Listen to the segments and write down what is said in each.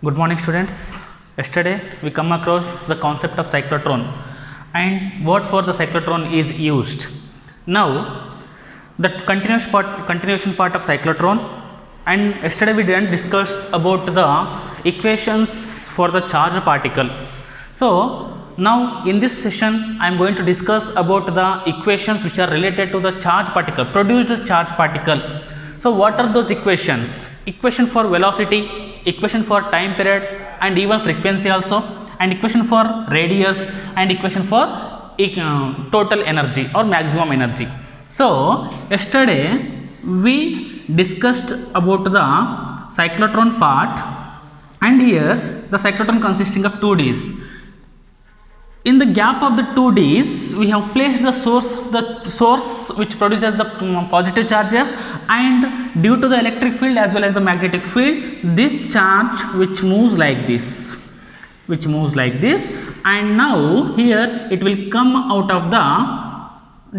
Good morning, students. Yesterday we come across the concept of cyclotron and what for the cyclotron is used. Now the continuation part of cyclotron, and yesterday we didn't discuss about the equations for the charged particle. So now in this session I am going to discuss about the equations which are related to the charged particle, produced charged particle. So what are those equations? Equation for velocity, equation for time period and even frequency also, and equation for radius and equation for total energy or maximum energy. So yesterday we discussed about the cyclotron part, and here the cyclotron consisting of 2Ds. In the gap of the 2Ds, we have placed the source which produces the positive charges, and due to the electric field as well as the magnetic field, this charge which moves like this, and now here it will come out of the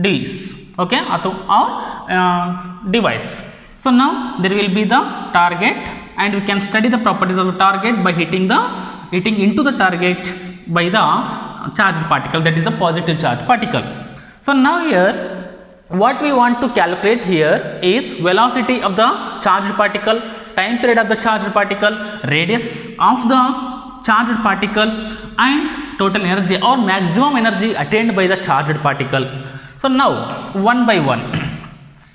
Ds, okay, or device. So now there will be the target, and we can study the properties of the target by hitting into the target by the charged particle, that is the positive charge particle. So now here what we want to calculate here is velocity of the charged particle, time period of the charged particle, radius of the charged particle, and total energy or maximum energy attained by the charged particle. So now one by one.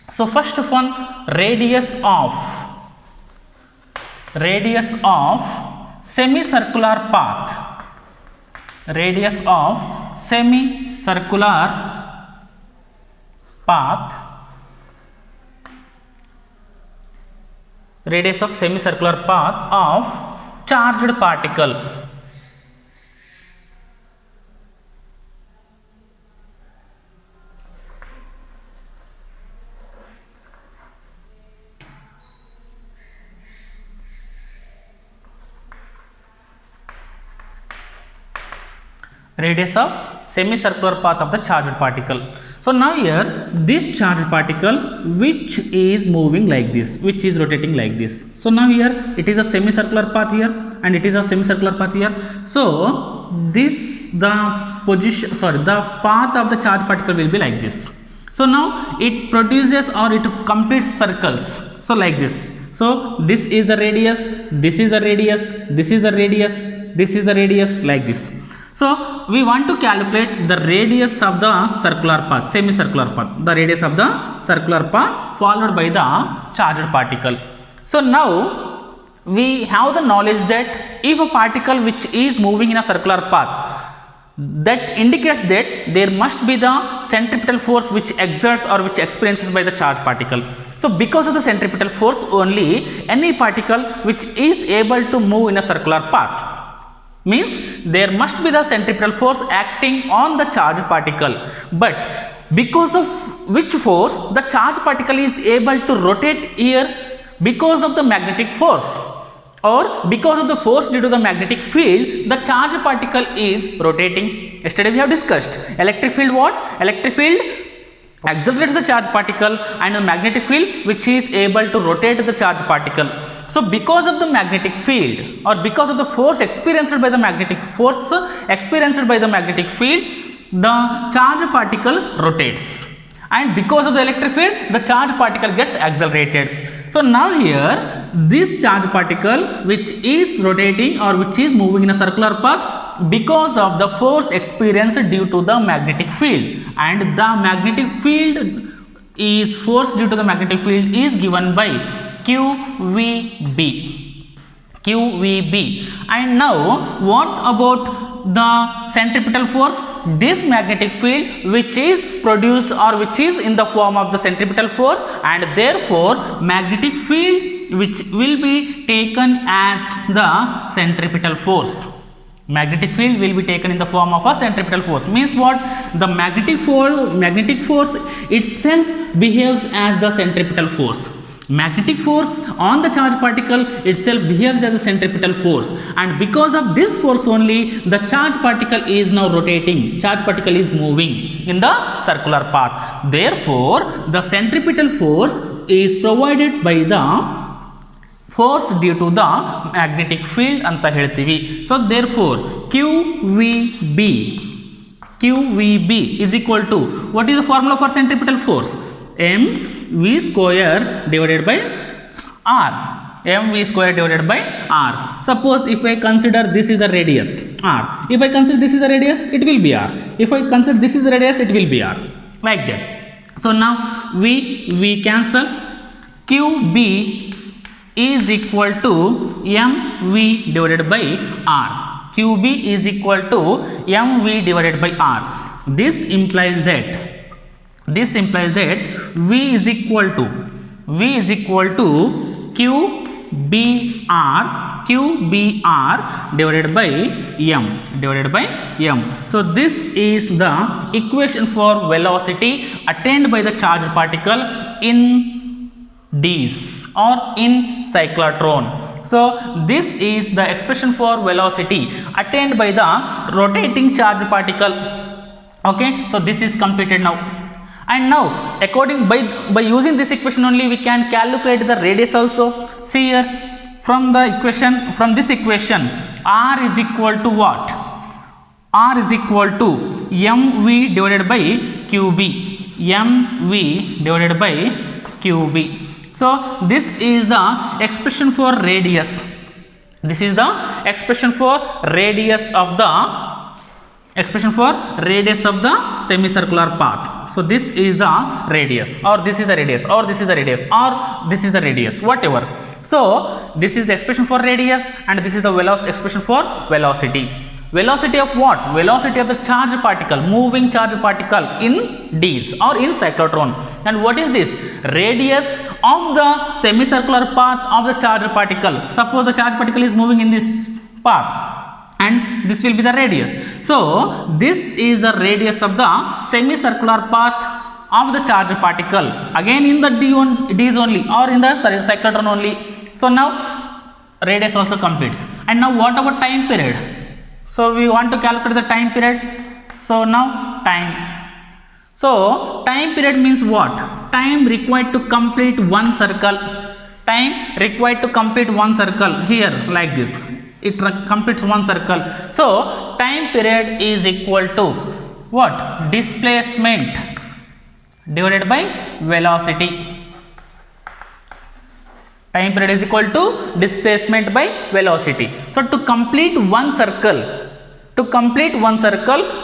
So first of all, radius of semicircular path. Radius of semicircular path of charged particle. Radius of semicircular path of the charged particle. So now here this charged particle which is moving like this, which is rotating like this. So now here it is a semicircular path here, and it is a semicircular path here. So this the path of the charged particle will be like this. So now it produces or it completes circles. So like this. So this is the radius, this is the radius, this is the radius, this is the radius, like this. So we want to calculate the radius of the circular path, semicircular path, the radius of the circular path followed by the charged particle. So now we have the knowledge that if a particle which is moving in a circular path, that indicates that there must be the centripetal force which exerts or which experiences by the charged particle. So because of the centripetal force only, any particle which is able to move in a circular path, means there must be the centripetal force acting on the charged particle. But because of which force the charged particle is able to rotate here? Because of the magnetic force, or because of the force due to the magnetic field, the charged particle is rotating. Yesterday we have discussed electric field. What? Electric field accelerates the charged particle, and the magnetic field which is able to rotate the charged particle. So because of the magnetic field, or because of the force experienced by the magnetic field, the charged particle rotates, and because of the electric field the charged particle gets accelerated. So now here this charged particle which is rotating or which is moving in a circular path because of the force experienced due to the magnetic field, and the magnetic field is force due to the magnetic field is given by QVB. And now what about the centripetal force? This magnetic field which is produced or which is in the form of the centripetal force, and therefore magnetic field which will be taken as the centripetal force. Magnetic field will be taken in the form of a centripetal force. Means what? The magnetic force itself behaves as the centripetal force. Magnetic force on the charged particle itself behaves as a centripetal force, and because of this force only the charged particle is now rotating, charged particle is moving in the circular path. Therefore the centripetal force is provided by the force due to the magnetic field ಅಂತ ಹೇಳ್ತೀವಿ. So therefore QVB is equal to, what is the formula for centripetal force? mv square divided by r. mv square divided by r. Suppose if I consider this is the radius r, if I consider this is the radius, it will be r. If I consider this is the radius, it will be r, like that. So now we cancel. QB is equal to mv divided by r. QB is equal to mv divided by r. This implies that V is equal to QBR divided by m. So this is the equation for velocity attained by the charged particle in Ds or in cyclotron. So this is the expression for velocity attained by the rotating charged particle. Okay, so this is completed now. And now by using this equation only we can calculate the radius also. See here, from this equation r is equal to what? R is equal to mv divided by qb. So this is the expression for radius. This is the expression for radius of the semicircular path. So this is the radius, or this is the radius, or this is the radius, or this is the radius, whatever. So this is the expression for radius, and this is the expression for velocity. Velocity of what? Velocity of the charged particle, moving charged particle in Ds or in cyclotron. And what is this? Radius of the semicircular path of the charged particle. Suppose the charged particle is moving in this path, and this will be the radius. So this is the radius of the semicircular path of the charged particle, again in the Ds only, or in the cyclotron only. So now radius also completes. And now what about time period? So we want to calculate the time period. So now time. So time period means what? Time required to complete one circle. Time required to complete one circle here, like this. It completes one circle. So time period is equal to what? Displacement divided by velocity. Time period is equal to displacement by velocity. So to complete one circle,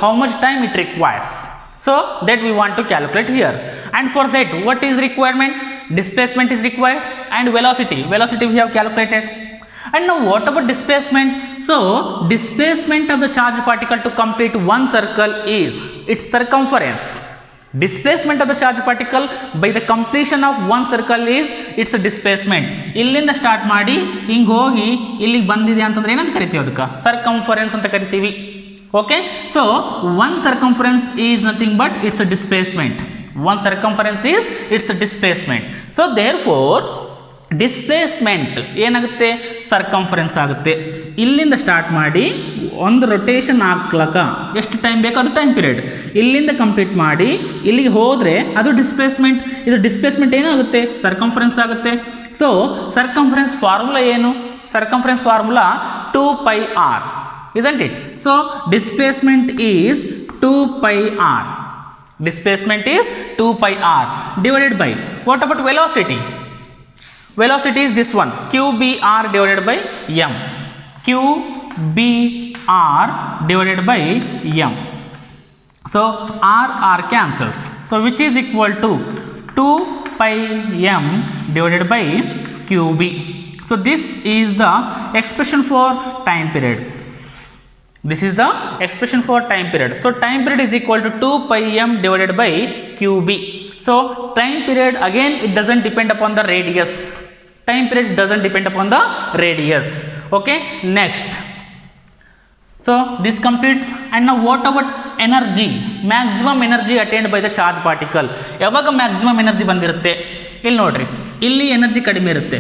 how much time it requires? So that we want to calculate here. And for that, what is requirement? Displacement is required, and velocity we have calculated. And now what about displacement? So displacement of the charged particle to complete one circle is its circumference. Displacement of the charged particle by the completion of one circle is its displacement. ಇಲ್ಲಿಂದ start ಮಾಡಿ ಹಿಂಗೆ ಹೋಗಿ ಇಲ್ಲಿಗೆ ಬಂದಿದೆ ಅಂತಂದ್ರೆ ಏನಂತ ಕರಿತೀವಿ? ಅದಕ್ಕೆ ಸರ್ಕಂಫರೆನ್ಸ್ ಅಂತ ಕರಿತೀವಿ. Okay, so one circumference is nothing but its displacement. One circumference is its displacement. So therefore displacement ಏನಾಗುತ್ತೆ? ಸರ್ಕಂಫರೆನ್ಸ್ ಆಗುತ್ತೆ. ಇಲ್ಲಿಂದ ಸ್ಟಾರ್ಟ್ ಮಾಡಿ ಒಂದು ರೊಟೇಷನ್ ಹಾಕ್ಲಕ್ಕ ಎಷ್ಟು ಟೈಮ್ ಬೇಕು? ಅದು ಟೈಮ್ ಪೀರಿಯಡ್. ಇಲ್ಲಿಂದ ಕಂಪ್ಲೀಟ್ ಮಾಡಿ ಇಲ್ಲಿಗೆ ಹೋದರೆ ಅದು ಡಿಸ್ಪ್ಲೇಸ್ಮೆಂಟ್. ಇದು ಡಿಸ್ಪ್ಲೇಸ್ಮೆಂಟ್ ಏನಾಗುತ್ತೆ? ಸರ್ಕಂಫರೆನ್ಸ್ ಆಗುತ್ತೆ. ಸೊ ಸರ್ಕಂಫರೆನ್ಸ್ ಫಾರ್ಮುಲಾ ಏನು? Circumference formula 2πr, isn't it? So displacement is 2πr. Displacement is 2πr divided by, what about velocity? Velocity is this one, QBR divided by m. QBR divided by m. So r cancels. So which is equal to 2πm divided by QB. So this is the expression for time period. This is the expression for time period. So time period is equal to 2πm divided by QB. So time period, again it doesn't depend upon the radius. Time period doesn't depend upon the radius. Okay, next. So this completes. And now what about energy? Maximum energy attained by the charged particle. ಯಾವಾಗ maximum energy ಬಂದಿರುತ್ತೆ? ಇಲ್ಲಿ ನೋಡ್ರಿ, ಇಲ್ಲಿ energy ಕಡಿಮೆ ಇರುತ್ತೆ.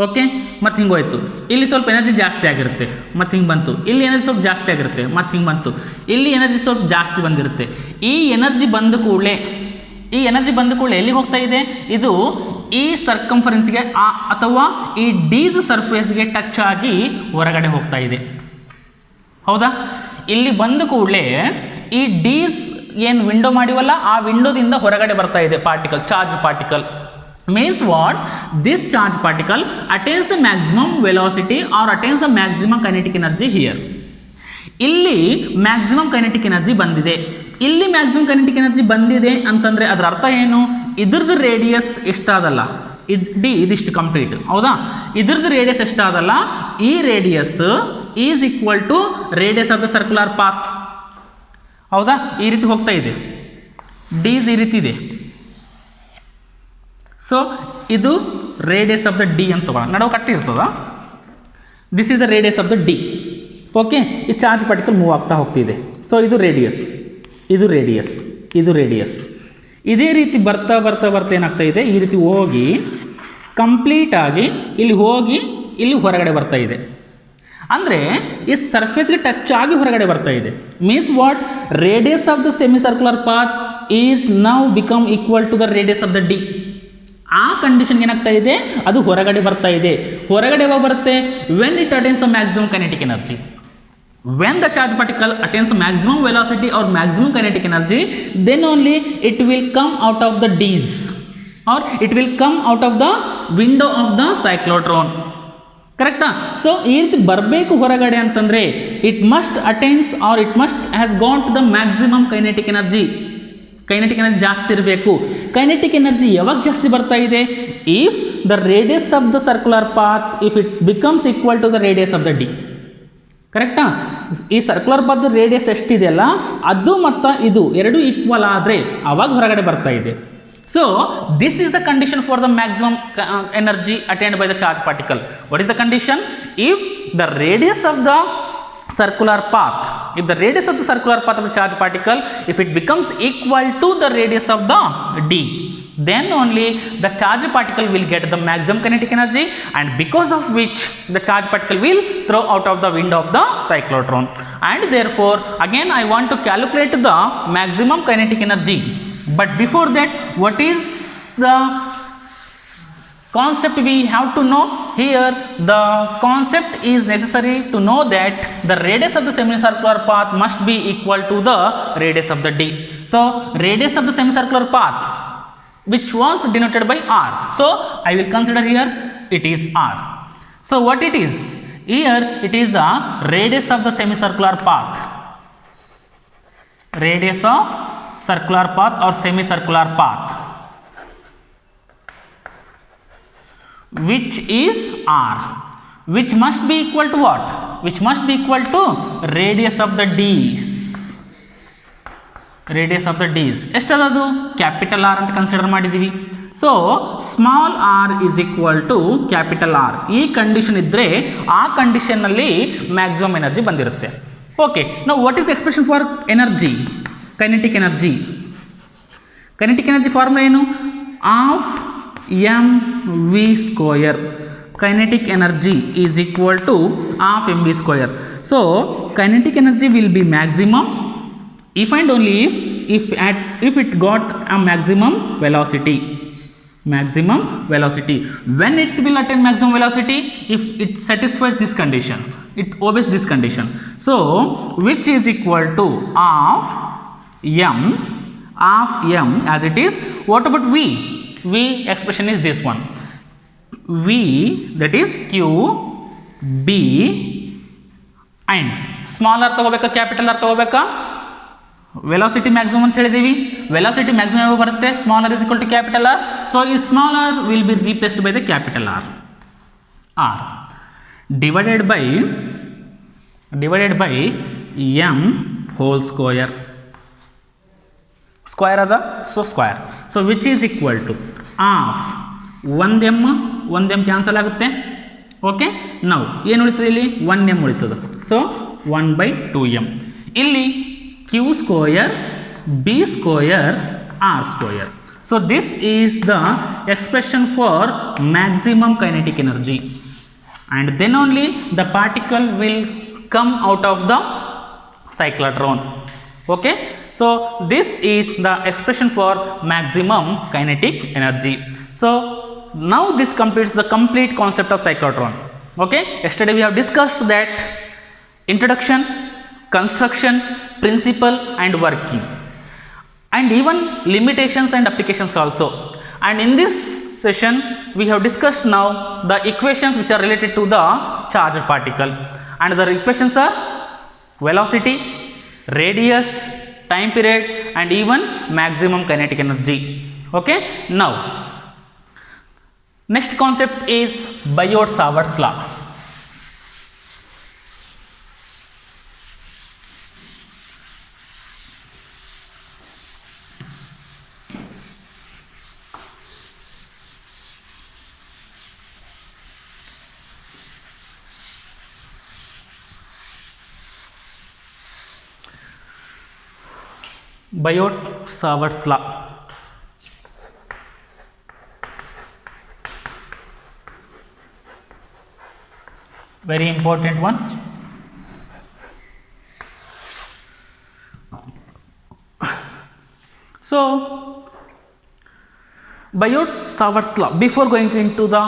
Okay, ಮತ್ತು ಹಿಂಗೆ ಹೋಯ್ತು. ಇಲ್ಲಿ ಸ್ವಲ್ಪ ಎನರ್ಜಿ ಜಾಸ್ತಿ ಆಗಿರುತ್ತೆ, ಮತ್ತು ಹಿಂಗೆ ಬಂತು. ಇಲ್ಲಿ ಎನರ್ಜಿ ಸ್ವಲ್ಪ ಜಾಸ್ತಿ ಆಗಿರುತ್ತೆ, ಮತ್ತು ಹಿಂಗೆ ಬಂತು. ಇಲ್ಲಿ ಎನರ್ಜಿ ಸ್ವಲ್ಪ ಜಾಸ್ತಿ ಬಂದಿರುತ್ತೆ. ಈ ಎನರ್ಜಿ ಬಂದ ಕೂಡಲೇ ಎಲ್ಲಿಗೆ ಹೋಗ್ತಾ ಇದೆ? ಇದು ಈ ಸರ್ಕಂಫರೆನ್ಸ್ಗೆ ಅಥವಾ ಈ ಡೀಸ್ ಸರ್ಫೇಸ್ಗೆ ಟಚ್ ಆಗಿ ಹೊರಗಡೆ ಹೋಗ್ತಾ ಇದೆ. ಹೌದಾ? ಇಲ್ಲಿ ಬಂದ ಕೂಡಲೇ ಈ ಡೀಸ್ ಏನು ವಿಂಡೋ ಮಾಡಿವಲ್ಲ ಆ ವಿಂಡೋದಿಂದ ಹೊರಗಡೆ ಬರ್ತಾ ಇದೆ particle, charge particle. Means what? This charge particle attains the maximum velocity or attains the maximum kinetic energy here. ಇಲ್ಲಿ ಮ್ಯಾಕ್ಸಿಮಮ್ ಕೈನೆಟಿಕ್ ಎನರ್ಜಿ ಬಂದಿದೆ. ಇಲ್ಲಿ ಮ್ಯಾಕ್ಸಿಮಮ್ ಕೈನೆಟಿಕ್ ಎನರ್ಜಿ ಬಂದಿದೆ ಅಂತಂದರೆ ಅದರ ಅರ್ಥ ಏನು? ಇದ್ರದ್ದು ರೇಡಿಯಸ್ ಎಷ್ಟಾದಲ್ಲ, ಇದಿಷ್ಟು ಕಂಪ್ಲೀಟ್. ಹೌದಾ? ಇದ್ರದ್ದು ರೇಡಿಯಸ್ ಎಷ್ಟಾದಲ್ಲ, ಈ radius is equal to radius of the circular path. ಹೌದಾ? ಈ ರೀತಿ ಹೋಗ್ತಾ ಇದೆ, ಡೀಸ್ ಈ ರೀತಿ ಇದೆ. ಸೊ ಇದು ರೇಡಿಯಸ್ ಆಫ್ ದ ಡಿ ಅಂತ ತಗೊಳ್ಳೋಣ. ನಡುವೆ ಕಟ್ಟಿರ್ತದ. This is the radius of the D. Okay, ಈ ಚಾರ್ಜ್ ಪಾರ್ಟಿಕಲ್ ಮೂವ್ ಆಗ್ತಾ ಹೋಗ್ತಿದೆ. ಸೊ ಇದು ರೇಡಿಯಸ್, ಇದು ರೇಡಿಯಸ್, ಇದು ರೇಡಿಯಸ್. ಇದೇ ರೀತಿ ಬರ್ತಾ ಬರ್ತಾ ಬರ್ತಾ ಏನಾಗ್ತಾ ಇದೆ, ಈ ರೀತಿ ಹೋಗಿ ಕಂಪ್ಲೀಟಾಗಿ ಇಲ್ಲಿ ಹೋಗಿ ಇಲ್ಲಿ ಹೊರಗಡೆ ಬರ್ತಾ ಇದೆ. ಅಂದರೆ ಈ ಸರ್ಫೇಸ್ಗೆ ಟಚ್ ಆಗಿ ಹೊರಗಡೆ ಬರ್ತಾ ಇದೆ. Means what? Radius of the semi circular path is now become equal to the radius of the D. ಆ ಕಂಡೀಷನ್ಗೆ ಏನಾಗ್ತಾ ಇದೆ, ಅದು ಹೊರಗಡೆ ಬರ್ತಾ ಇದೆ. ಹೊರಗಡೆ ಯಾವಾಗ ಬರುತ್ತೆ? When it attains the maximum kinetic energy. When the charge particle attains maximum velocity or maximum kinetic energy, then only it will come out of the D's or it will come out of the window of the cyclotron. ಕರೆಕ್ಟಾ? So ಈ ರೀತಿ ಬರಬೇಕು ಹೊರಗಡೆ ಅಂತಂದರೆ it must attains or it must has got the maximum kinetic energy. Kinetic energy ಜಾಸ್ತಿ ಇರಬೇಕು. Kinetic energy ಯಾವಾಗ ಜಾಸ್ತಿ ಬರ್ತಾ ಇದೆ? If the radius of the circular path if it becomes equal to the radius of the D. ಕರೆಕ್ಟಾ? ಈ circular path radius ಎಷ್ಟಿದೆಯಲ್ಲ ಅದು ಮತ್ತು ಇದು ಎರಡು ಈಕ್ವಲ್ ಆದರೆ ಆವಾಗ ಹೊರಗಡೆ ಬರ್ತಾ ಇದೆ. So this is the condition for the maximum energy attained by the charge particle. What is the condition? If the radius of the circular path, if the radius of the circular path of the charge particle, if it becomes equal to the radius of the d, then only the charge particle will get the maximum kinetic energy, and because of which the charge particle will throw out of the window of the cyclotron. And therefore again I want to calculate the maximum kinetic energy, but before that what is the concept we have to know here? The concept is necessary to know that the radius of the semicircular path must be equal to the radius of the d. So radius of the semicircular path, which was denoted by r, so I will consider here it is r. So what it is? Here it is the radius of the semicircular path, radius of circular path or semicircular path, which is r, which must be equal to what? Which must be equal to radius of the d's. Radius of the d's ಎಷ್ಟದದು? Capital R ಅಂತ consider ಮಾಡಿದ್ದೀವಿ. So small R is equal to capital R. ಈ condition ಇದ್ದರೆ ಆ ಕಂಡೀಷನ್ನಲ್ಲಿ maximum energy ಬಂದಿರುತ್ತೆ. Okay, ನಾವು what is the expression for energy? Kinetic energy. Kinetic energy formula ಏನು? Half mv square. Kinetic energy is equal to half mv square. So kinetic energy will be maximum if and only if it got a maximum velocity. Maximum velocity. When it will attain maximum velocity? If it satisfies these conditions, it obeys this condition. So which is equal to half m as it is. What about v? V expression is this one. V, that is q b and small r ತಗೋಬೇಕಾ capital r ತಗೋಬೇಕಾ? Velocity maximum ಅಂತ ಹೇಳಿದೀವಿ. Velocity maximum ಯಾವ ಬರುತ್ತೆ? Small r is equal to capital R. So ಈ small r will be replaced by the capital R divided by m whole square. Square ಅದ, so square. So which is equal to half ಒಂದು M cancel ಆಗುತ್ತೆ. ಓಕೆ, ನಾವು ಏನು ಉಳಿತದೆ ಇಲ್ಲಿ? 1m ಉಳಿತದೆ. So 1/2m. ಇಲ್ಲಿ q square b square r square. So this is the expression for maximum kinetic energy, and then only the particle will come out of the cyclotron. Okay, so this is the expression for maximum kinetic energy. So now this completes the complete concept of cyclotron. Okay, yesterday we have discussed that introduction, construction, principle and working, and even limitations and applications also. And in this session we have discussed now the equations which are related to the charged particle, and the equations are velocity, radius, time period and even maximum kinetic energy. Okay, now next concept is Bioserver's law. Bioserver's law. Very important one. So, Bioserver's law. Before going into the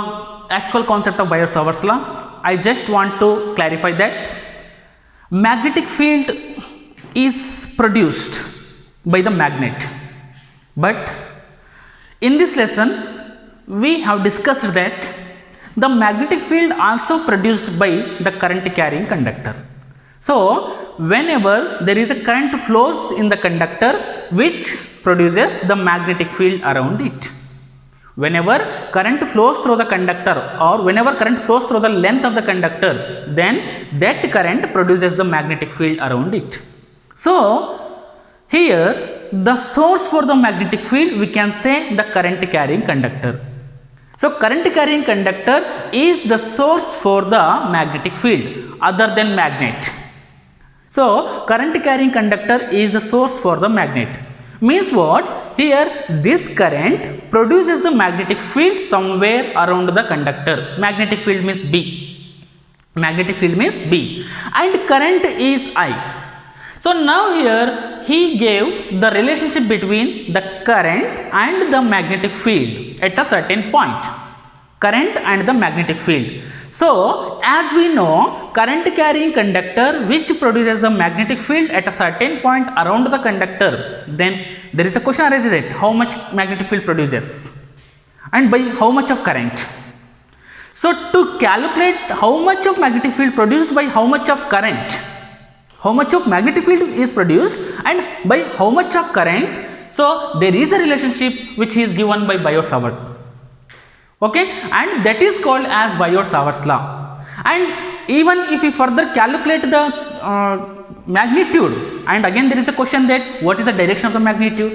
actual concept of Bioserver's law, I just want to clarify that magnetic field is produced by the magnet, but in this lesson we have discussed that the magnetic field also produced by the current carrying conductor. So, whenever there is a current flows in the conductor which produces the magnetic field around it. Whenever current flows through the conductor, or whenever current flows through the length of the conductor, then that current produces the magnetic field around it. So, here the source for the magnetic field we can say the current carrying conductor. So, current carrying conductor is the source for the magnetic field other than magnet. So, current carrying conductor is the source for the magnet. Means what? Here this current produces the magnetic field somewhere around the conductor. Magnetic field means B. Magnetic field means B. And current is I. So, now here he gave the relationship between the current and the magnetic field at a certain point. Current and the magnetic field. So, as we know, current carrying conductor which produces the magnetic field at a certain point around the conductor, then there is a question arises that how much magnetic field produces and by how much of current. So, to calculate how much of magnetic field produced by how much of current, how much of magnetic field is produced and by how much of current, so there is a relationship which is given by Bioserver. Okay, and that is called as Bioserver's law. And even if we further calculate the magnitude, and again there is a question that what is the direction of the magnitude?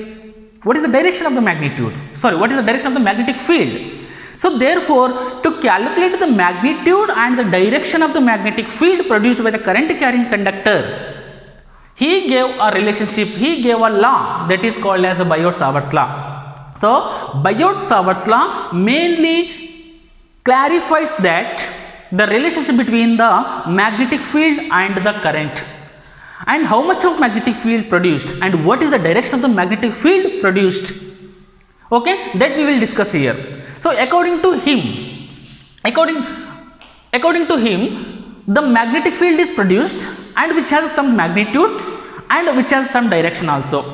What is the direction of the magnitude? Sorry, what is the direction of the magnetic field? So, therefore, to calculate the magnitude and the direction of the magnetic field produced by the current carrying conductor, he gave a relationship, he gave a law that is called as the Bioserver's law. So, Bioserver's law mainly clarifies that the relationship between the magnetic field and the current, and how much of magnetic field produced and what is the direction of the magnetic field produced. Okay, that we will discuss here. So, according to him, the magnetic field is produced and which has some magnitude and which has some direction also.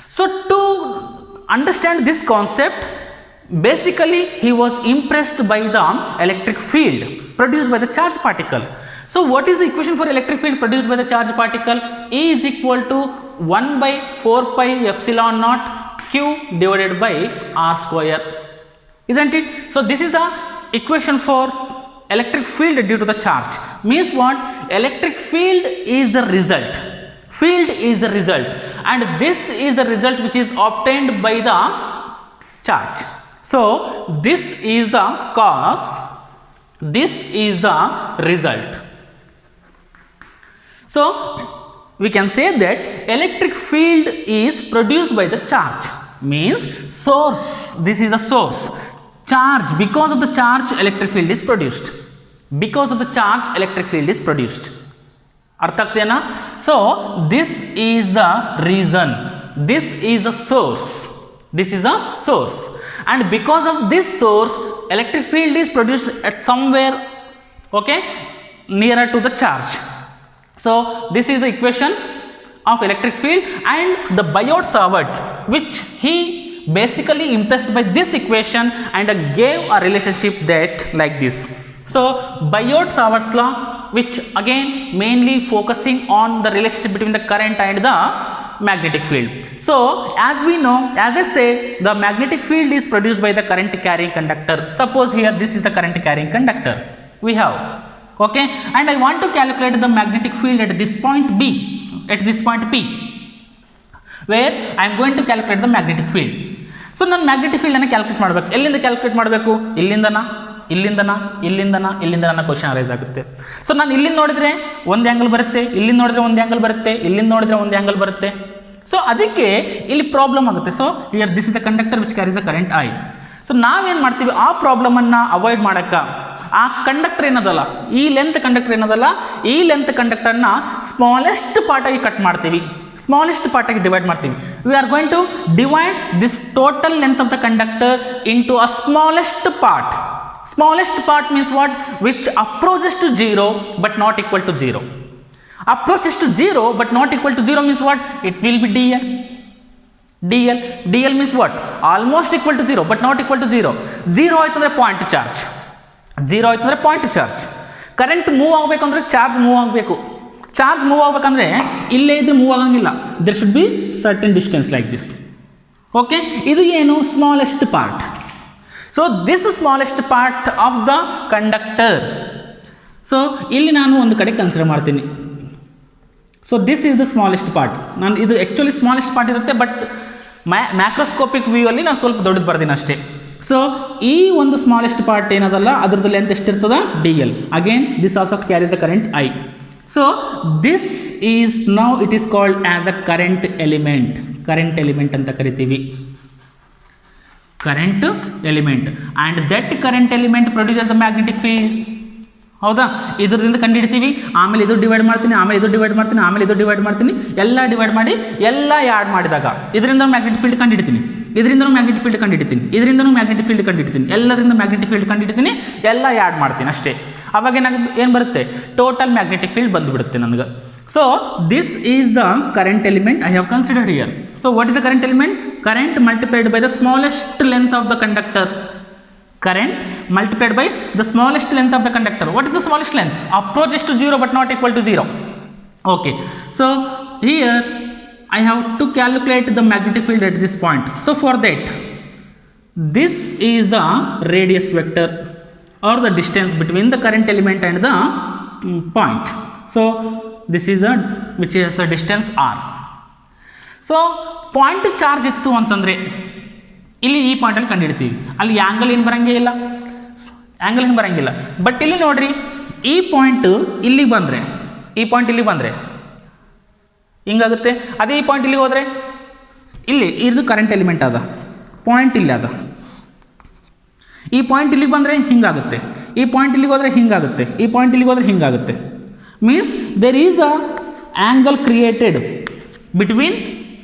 So, to understand this concept, basically he was impressed by the electric field produced by the charged particle. So, what is the equation for electric field produced by the charged particle? E is equal to 1 by 4 pi epsilon naught q divided by r square. Isn't it? So, this is the equation for electric field due to the charge. Means what? Electric field is the result. Field is the result, and this is the result which is obtained by the charge. So, this is the cause, this is the result. So, we can say that electric field is produced by the charge, means source, this is the source. Charge, because of the charge electric field is produced. Because of the charge electric field is produced. Artha agtidena? So, this is the reason, this is the source, this is the source, and because of this source electric field is produced at somewhere, okay, nearer to the charge. So this is the equation of electric field, and the Bioserver, which he basically impressed by this equation and gave a relationship that like this. So Bioserver's law, which again mainly focusing on the relationship between the current and the magnetic field. So as we know, as I said, the magnetic field is produced by the current carrying conductor. Suppose here this is the current carrying conductor we have, okay, and I want to calculate the magnetic field at this point B, at this point P, where I am going to calculate the magnetic field. So ನಾನು magnetic field ಅನ್ನು calculate ಮಾಡಬೇಕು. ಎಲ್ಲಿಂದ calculate ಮಾಡಬೇಕು? ಇಲ್ಲಿಂದನಾ question arise ಆಗುತ್ತೆ. So ನಾನು ಇಲ್ಲಿಂದ ನೋಡಿದ್ರೆ ಒಂದು ಆ್ಯಂಗಲ್ ಬರುತ್ತೆ, ಇಲ್ಲಿಂದ ನೋಡಿದ್ರೆ ಒಂದು ಆ್ಯಂಗಲ್ ಬರುತ್ತೆ, ಇಲ್ಲಿಂದ ನೋಡಿದ್ರೆ ಒಂದು ಆ್ಯಂಗಲ್ ಬರುತ್ತೆ. ಸೊ ಅದಕ್ಕೆ ಇಲ್ಲಿ ಪ್ರಾಬ್ಲಮ್ ಆಗುತ್ತೆ. So here this is the conductor which carries the current I. So ನಾವೇನು ಮಾಡ್ತೀವಿ, ಆ ಪ್ರಾಬ್ಲಮನ್ನು ಅವಾಯ್ಡ್ ಮಾಡೋಕ್ಕೆ ಆ ಕಂಡಕ್ಟರ್ ಏನದಲ್ಲ, ಈ ಲೆಂತ್ ಕಂಡಕ್ಟರ್ ಏನದಲ್ಲ, ಈ ಲೆಂತ್ ಕಂಡಕ್ಟರ್ನ ಸ್ಮಾಲೆಸ್ಟ್ ಪಾರ್ಟಾಗಿ ಕಟ್ ಮಾಡ್ತೀವಿ, ಸ್ಮಾಲೆಸ್ಟ್ ಪಾರ್ಟಾಗಿ ಡಿವೈಡ್ ಮಾಡ್ತೀವಿ. We are going to divide this total length of the conductor into a smallest part. Smallest part means what? Which approaches to 0 but not equal to 0. Approaches to 0 but not equal to 0 means what? It will be dl. dl means what? Almost equal to 0 but not equal to 0. 0 ಆಯ್ತು ಅಂದರೆ point charge, 0 ಆಯ್ತು ಅಂದರೆ point charge. Current move ಆಗಬೇಕು ಅಂದರೆ charge move ಆಗಬೇಕು. Charge move ಆಗಬೇಕಂದ್ರೆ ಇಲ್ಲೇ ಇದ್ರೆ ಮೂವ್ ಆಗಂಗಿಲ್ಲ. There should be certain distance like this. Okay, ಇದು ಏನು? Smallest part. So this smallest part of the conductor. So ಇಲ್ಲಿ ನಾನು ಒಂದು ಕಡೆ ಕನ್ಸಿಡರ್ ಮಾಡ್ತೀನಿ. So this is the smallest part. ನಾನು ಇದು ಆ್ಯಕ್ಚುಲಿ ಸ್ಮಾಲೆಸ್ಟ್ ಪಾರ್ಟ್ ಇರುತ್ತೆ, ಬಟ್ ಮ್ಯಾಕ್ರೋಸ್ಕೋಪಿಕ್ ವ್ಯೂ ಅಲ್ಲಿ ನಾನು ಸ್ವಲ್ಪ ದೊಡ್ಡದು ಬರ್ತೀನಿ ಅಷ್ಟೇ. ಸೊ ಈ ಒಂದು ಸ್ಮಾಲೆಸ್ಟ್ ಪಾರ್ಟ್ ಏನದಲ್ಲ, ಅದರದ್ದು ಲೆಂತ್ ಎಷ್ಟಿರ್ತದ? D L. Again this also carries the current I. So this is now it is called as a current element. Current element ಅಂತ ಕರಿತೀವಿ, current element. And that current element produces the magnetic field. ಹೌದಾ? ಇದರಿಂದ ಕಂಡುಹಿಡ್ತೀವಿ, ಆಮೇಲೆ ಇದು divide ಮಾಡ್ತೀನಿ, ಆಮೇಲೆ ಇದು divide ಮಾಡ್ತೀನಿ, ಆಮೇಲೆ ಇದು ಡಿವೈಡ್ ಮಾಡ್ತೀನಿ, ಎಲ್ಲ ಡಿವೈಡ್ ಮಾಡಿ ಎಲ್ಲ ಆ್ಯಡ್ ಮಾಡಿದಾಗ ಇದರಿಂದ ಮ್ಯಾಗ್ನೆಟಿಕ್ ಫೀಲ್ಡ್ ಕಂಡುಹಿಡ್ತೀನಿ, ಇದರಿಂದನೂ ಮ್ಯಾಗ್ನೆಟಿಕ್ ಫೀಲ್ಡ್ ಕಂಡುಹಿಡ್ತೀನಿ, ಇದರಿಂದನೂ ಮ್ಯಾಗ್ನೆಟಿಕ್ ಫೀಲ್ಡ್ ಕಂಡುಹಿಡ್ತೀನಿ, ಎಲ್ಲರಿಂದ ಮ್ಯಾಗ್ನೆಟಿಕ್ ಫೀಲ್ಡ್ ಕಂಡುಹಿಡ್ತೀನಿ, ಎಲ್ಲ ಆ್ಯಡ್ ಮಾಡ್ತೀನಿ ಅಷ್ಟೇ. ಅವಾಗ ಏನು ಬರುತ್ತೆ? ಟೋಟಲ್ ಮ್ಯಾಗ್ನೆಟಿಕ್ ಫೀಲ್ಡ್ ಬಂದುಬಿಡುತ್ತೆ ನನಗೆ. So this is the current element I have considered here. So what is the current element? Current multiplied by the smallest length of the conductor. Current multiplied by the smallest length of the conductor. What is the smallest length? Approaches to 0 but not equal to 0. Okay. So here I have to calculate the magnetic field at this point. So for that, this is the radius vector or the distance between the current element and the point. So this is the which is a distance r. So point charge ಇತ್ತು ಅಂತಂದರೆ ಇಲ್ಲಿ ಈ ಪಾಯಿಂಟಲ್ಲಿ ಕಂಡುಹಿಡ್ತೀವಿ, ಅಲ್ಲಿ angle ಏನು ಬರೋಂಗೇ ಇಲ್ಲ, angle ಏನು ಬರೋಂಗಿಲ್ಲ. But ಇಲ್ಲಿ ನೋಡಿರಿ, ಈ ಪಾಯಿಂಟ್ ಇಲ್ಲಿಗೆ ಬಂದರೆ, ಈ ಪಾಯಿಂಟ್ ಇಲ್ಲಿಗೆ ಬಂದರೆ ಹಿಂಗಾಗುತ್ತೆ. ಅದೇ ಈ ಪಾಯಿಂಟ್ ಇಲ್ಲಿಗೆ ಹೋದರೆ, ಇಲ್ಲಿ ಇದು ಕರೆಂಟ್ ಎಲಿಮೆಂಟ್ ಅದ, ಪಾಯಿಂಟ್ ಇಲ್ಲಿ ಅದ, ಈ ಪಾಯಿಂಟ್ ಇಲ್ಲಿಗೆ ಬಂದರೆ ಹಿಂಗಾಗುತ್ತೆ, ಈ ಪಾಯಿಂಟ್ ಇಲ್ಲಿಗೆ ಹೋದರೆ ಹಿಂಗಾಗುತ್ತೆ, ಈ ಪಾಯಿಂಟ್ ಇಲ್ಲಿಗೆ ಹೋದರೆ ಹಿಂಗಾಗುತ್ತೆ. Means there is a angle created between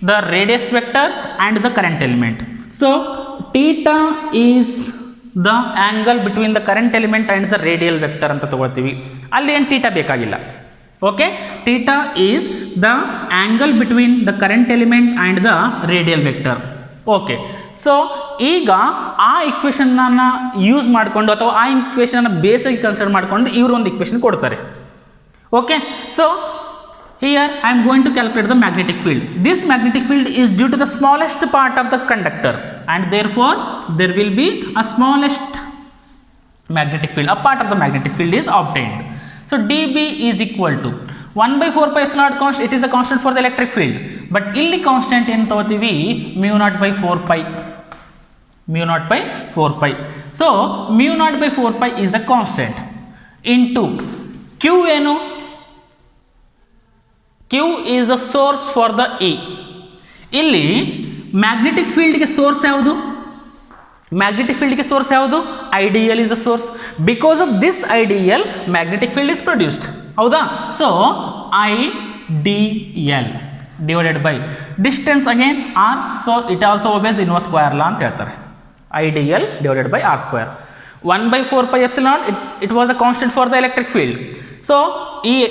the radius vector and the current element. So theta is the angle between the current element and the radial vector ಅಂತ ತಗೊಳ್ತೀವಿ. ಅಲ್ಲಿ ಏನು ಥೀಟಾ ಬೇಕಾಗಿಲ್ಲ. Okay, theta is the angle between the current element and the radial vector. Okay, so ಈಗ ಆ ಇಕ್ವೇಷನ್ನ use ಮಾಡಿಕೊಂಡು ಅಥವಾ ಆ ಇಕ್ವೇಷನ್ನ ಬೇಸಾಗಿ ಕನ್ಸಿಡರ್ ಮಾಡಿಕೊಂಡು ಇವರು ಒಂದು ಇಕ್ವೇಷನ್ ಕೊಡ್ತಾರೆ. Okay, so here I am going to calculate the magnetic field. This magnetic field is due to the smallest part of the conductor, and therefore there will be a smallest magnetic field. A part of the magnetic field is obtained. So dB is equal to 1 by 4 pi epsilon constant. It is a constant for the electric field, but illi constant ಏನು ತಗೋತೀವಿ? mu naught by 4 pi. mu naught by 4 pi. So mu naught by 4 pi is the constant into Q ಏನು? Q is the source for the E. ಇಲ್ಲಿ magnetic ಫೀಲ್ಡ್ಗೆ source ಯಾವುದು? Magnetic ಫೀಲ್ಡ್ಗೆ source ಯಾವುದು? I D L is the source. Because of this I D L magnetic field is produced. ಹೌದಾ? So I D L divided by distance again R. So it also obeys the inverse square law ಅಂತ ಹೇಳ್ತಾರೆ. I D L divided by R square. 1 by 4 pi epsilon it was the constant for the electric field. So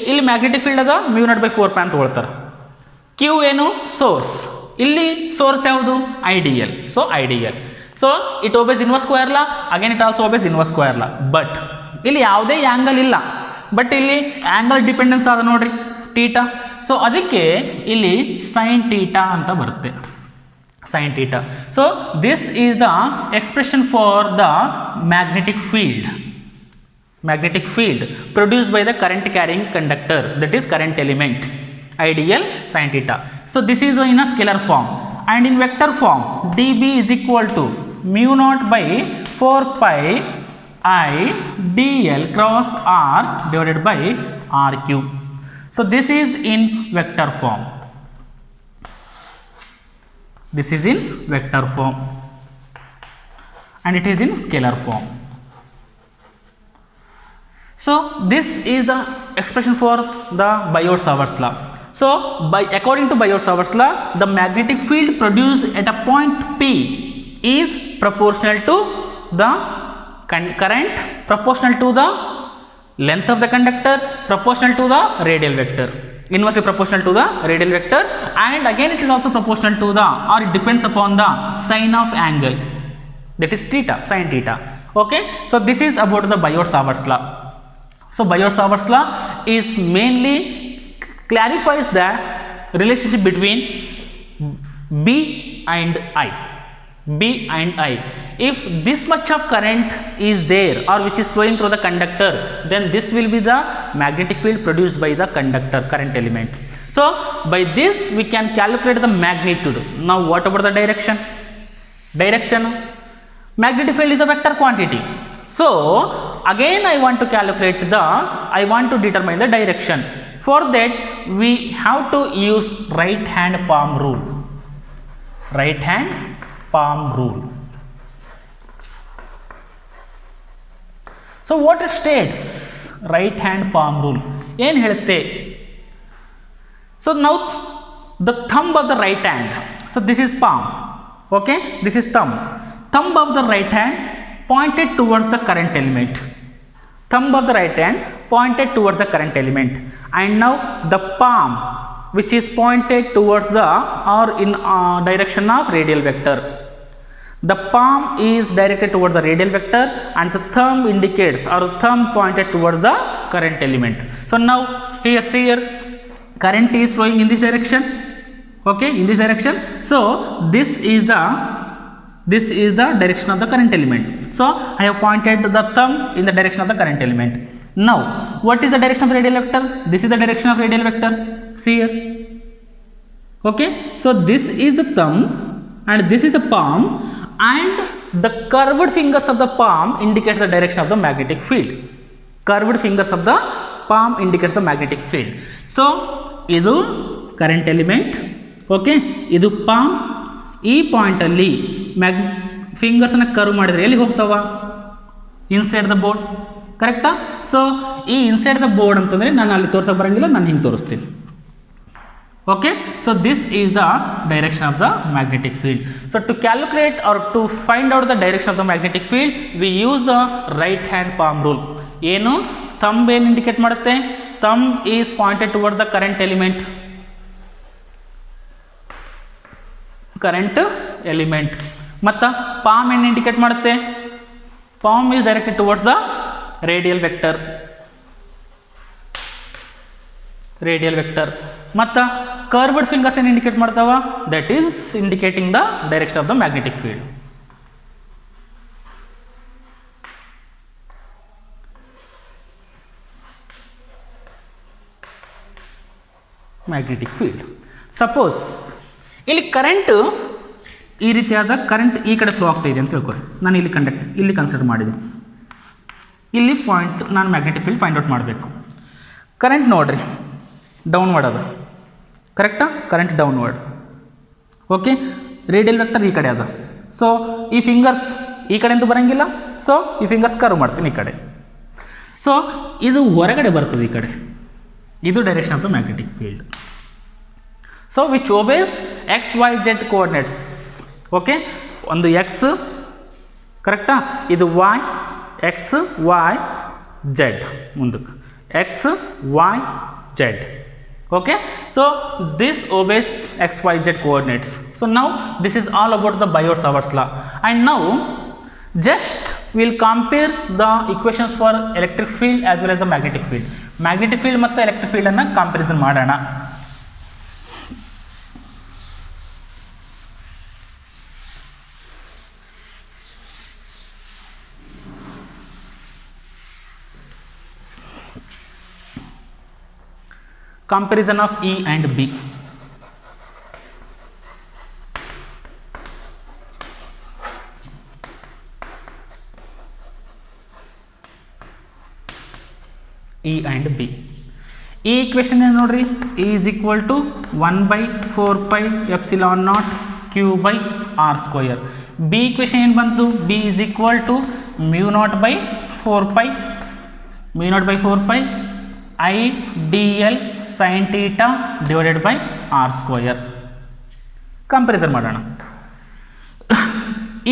ಇಲ್ಲಿ magnetic field ಅದ mu naught by 4 pi ಅಂತ ತಗೊಳ್ತಾರೆ. Q ಏನು source, ಇಲ್ಲಿ source ಯಾವುದು I D L. So I D L, so it obeys inverse square law, again it also obeys inverse square law. But ಇಲ್ಲಿ ಯಾವುದೇ angle ಇಲ್ಲ, ಬಟ್ ಇಲ್ಲಿ ಆ್ಯಂಗಲ್ ಡಿಪೆಂಡೆನ್ಸ್ ಆದ ನೋಡ್ರಿ ಟೀಟಾ. ಸೊ ಅದಕ್ಕೆ ಇಲ್ಲಿ ಸೈನ್ ಟೀಟಾ ಅಂತ ಬರುತ್ತೆ, sine theta. So this is the expression for the magnetic field. Magnetic field produced by the current carrying conductor, that is current element, ideal sin theta. So this is in a scalar form, and in vector form dB is equal to mu naught by 4 pi I dl cross r divided by r cube. So this is in vector form, this is in vector form, and it is in scalar form. So this is the expression for the Bioserver's law. So according to Bioserver's law, the magnetic field produced at a point P is proportional to the current, proportional to the length of the conductor, proportional to the radial vector, inversely proportional to the radial vector, and again it is also proportional to the, or it depends upon the sign of angle, that is theta, sin theta. Okay, so this is about the Bioserver's law. So Bioserver's law is mainly clarifies the relationship between B and I. B and I. If this much of current is there or which is flowing through the conductor, then this will be the magnetic field produced by the conductor current element. So by this we can calculate the magnitude. Now what about the direction? Direction, magnetic field is a vector quantity. So again I want to calculate the, I want to determine the direction. For that we have to use right hand palm rule. Right hand palm rule. So what it states? Right hand palm rule. ಏನು ಹೇಳುತ್ತೆ? So now the thumb of the right hand. So this is palm. Okay, this is thumb. Thumb of the right hand pointed towards the current element. Thumb of the right hand pointed towards the current element, and now the palm which is pointed towards the, or in direction of radial vector. The palm is directed towards the radial vector and the thumb indicates, or thumb pointed towards the current element. So now here current is flowing in this direction. Okay, in this direction. So this is the direction of the current element. So I have pointed the thumb in the direction of the current element. Now what is the direction of the radial vector? This is the direction of radial vector. See here. Okay, so this is the thumb and this is the palm, and the curved fingers of the palm indicates the direction of the magnetic field. Curved fingers of the palm indicates the magnetic field. So idu current element. Okay, idu palm. ಈ ಪಾಯಿಂಟಲ್ಲಿ ಫಿಂಗರ್ಸನ್ನು curve ಮಾಡಿದರೆ ಎಲ್ಲಿ ಹೋಗ್ತಾವ? Inside the board. ಕರೆಕ್ಟಾ? So ಈ inside the board ಅಂತಂದರೆ ನಾನು ಅಲ್ಲಿ ತೋರ್ಸೋಕೆ ಬರೋಂಗಿಲ್ಲ, ನಾನು ಹಿಂಗೆ ತೋರಿಸ್ತೀನಿ. Okay, so this is the direction of the magnetic field. So to calculate or to find out the direction of the magnetic field we use the right hand palm rule. ಏನು? Thumb ಏನು indicate ಮಾಡುತ್ತೆ? Thumb is pointed toward the current element. Current element. ಮತ್ತು palm ಏನು indicate ಮಾಡುತ್ತೆ? Palm is directed towards the radial vector. Radial vector. ಮತ್ತು curved fingers ಏನು indicate ಮಾಡ್ತಾವ? That is indicating the direction of the magnetic field. Magnetic field. Suppose ಇಲ್ಲಿ current ಈ ರೀತಿಯಾದ current ಈ ಕಡೆ ಫ್ಲೋ ಆಗ್ತಾ ಇದೆ ಅಂತ ತಿಳ್ಕೊರಿ. ನಾನು ಇಲ್ಲಿ ಕನ್ಸಿಡರ್ ಮಾಡಿದ್ದೀನಿ. ಇಲ್ಲಿ ಪಾಯಿಂಟ್ ನಾನು ಮ್ಯಾಗ್ನೆಟಿಕ್ ಫೀಲ್ಡ್ ಫೈಂಡ್ ಔಟ್ ಮಾಡಬೇಕು. ಕರೆಂಟ್ ನೋಡ್ರಿ ಡೌನ್ವರ್ಡ್ ಅದ. ಕರೆಕ್ಟಾ? Current downward. Okay, radial vector ಈ ಕಡೆ ಅದ. ಸೊ ಈ ಫಿಂಗರ್ಸ್ ಈ ಕಡೆ ಅಂತೂ ಬರೋಂಗಿಲ್ಲ. ಸೊ ಈ ಫಿಂಗರ್ಸ್ ಕರ್ವ್ ಮಾಡ್ತೀನಿ ಈ ಕಡೆ. ಸೊ ಇದು ಹೊರಗಡೆ ಬರ್ತದೆ ಈ ಕಡೆ. ಇದು direction of the magnetic field. So which obeys X Y Z coordinates. Okay, ಒಂದು ಎಕ್ಸ್ ಕರೆಕ್ಟಾ, ಇದು ವೈ, x y z ముందుకు x y z. Okay, so this obeys xyz coordinates. So now this is all about the Bioserver's law, and now just we'll compare the equations for electric field as well as the magnetic field. Magnetic field ಮತ್ತು electric field ಅನ್ನು comparison ಮಾಡೋಣ. Comparison of E and B. E and B. E equation ಏನು ನೋಡ್ರಿ, E is equal to 1 by 4 pi epsilon naught Q by R square. B equation ಏನು ಬಂತು, B is equal to mu naught by 4 pi I dl sin theta divided by R square. Comparison ಮಾಡೋಣ.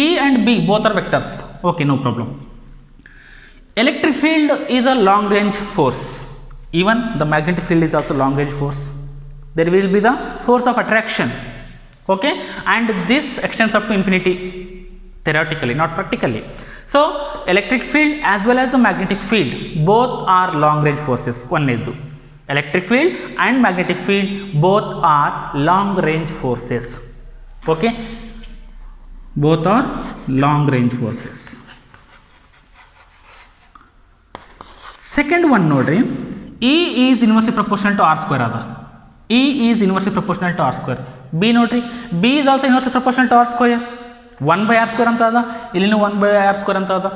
E and B both are vectors. Okay, no problem. Electric field is a long range force. Even the magnetic field is also long range force. There will be the force of attraction. Okay, and this extends up to infinity theoretically, not practically. So electric field as well as the magnetic field both are long range forces. One is electric field and magnetic field both are long range forces. Okay, both are long range forces. Second one nodri, E is inversely proportional to R square ada. E is inversely proportional to R square. B nodri, B is also inversely proportional to R square. 1 by R square ಅಂತ ಅದ, ಇಲ್ಲಿನೂ 1 by R square ಅಂತ ಅದ.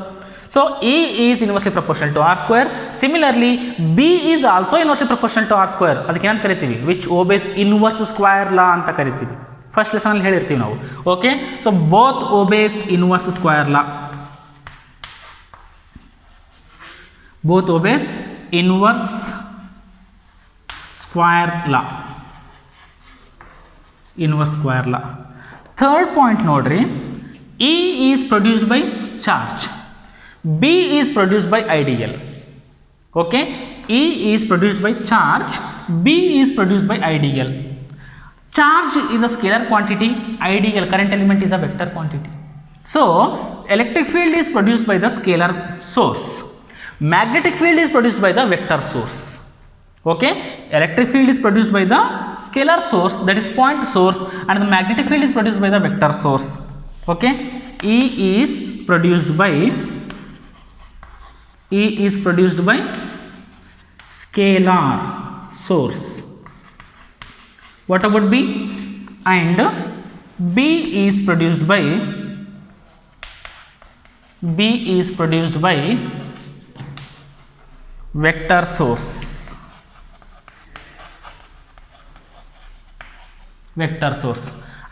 So E is inversely proportional to R square. Similarly B is also inversely proportional to R square. ಅದಕ್ಕೆ ಏನಂತ ಕರಿತೀವಿ, which obeys inverse square law ಅಂತ ಕರಿತೀವಿ. ಫಸ್ಟ್ ಲೆಸನ್ ಅಲ್ಲಿ ಹೇಳಿರ್ತೀವಿ ನಾವು. Okay, so both obeys inverse square law. Both obeys inverse square law. Inverse square law. Third point nodri, E is produced by charge, B is produced by ideal. Okay, E is produced by charge, B is produced by ideal. Charge is a scalar quantity, ideal current element is a vector quantity. So electric field is produced by the scalar source, magnetic field is produced by the vector source. Okay, electric field is produced by the scalar source, that is point source, and the magnetic field is produced by the vector source. Okay, E is produced by scalar source. What about B? And B is produced by vector source. Vector source.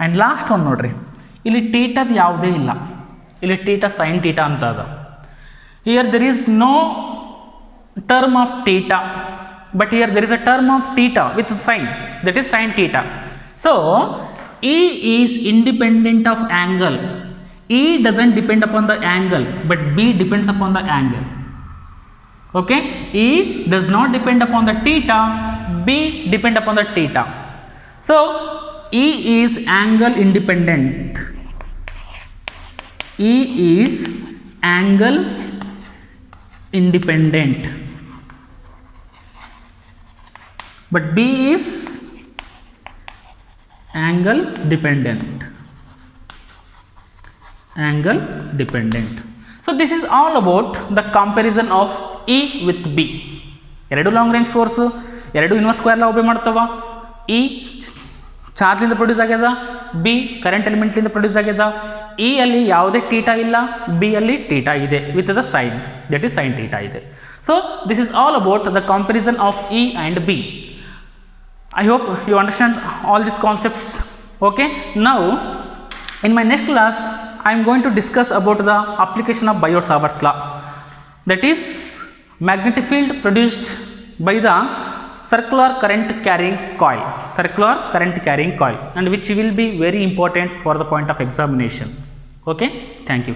And last one nodri, ಇಲ್ಲಿ theta ಯಾವುದೇ ಇಲ್ಲ, ಇಲ್ಲಿ theta sin theta ಅಂತ ಅದ. Here there is no term of theta, but here there is a term of theta with sign, that is sin theta. So E is independent of angle. E doesn't depend upon the angle, but B depends upon the angle. Okay, E does not depend upon the theta, B depend upon the theta. So E is angle independent. E is angle independent, but B is angle dependent. Angle dependent. So this is all about the comparison of E with B. ಎರಡು long range force, ಎರಡು inverse square law obey ಮಾಡ್ತಾವ. E ಚಾರ್ಜ್ಲಿಂದ produce ಆಗ್ಯದ, B current ಎಲಿಮೆಂಟ್ಲಿಂದ produce ಆಗ್ಯದ. E ಅಲ್ಲಿ ಯಾವುದೇ theta ಇಲ್ಲ, ಬಿ ಅಲ್ಲಿ ಟೀಟಾ ಇದೆ with the sine, that is sine theta ಇದೆ. So this is all about the comparison of E and B. I hope you understand all these concepts. Okay, now in my next class I am going to discuss about the application of Bioserver's law, that is magnetic field produced by the circular current carrying coil, and which will be very important for the point of examination. Okay, thank you.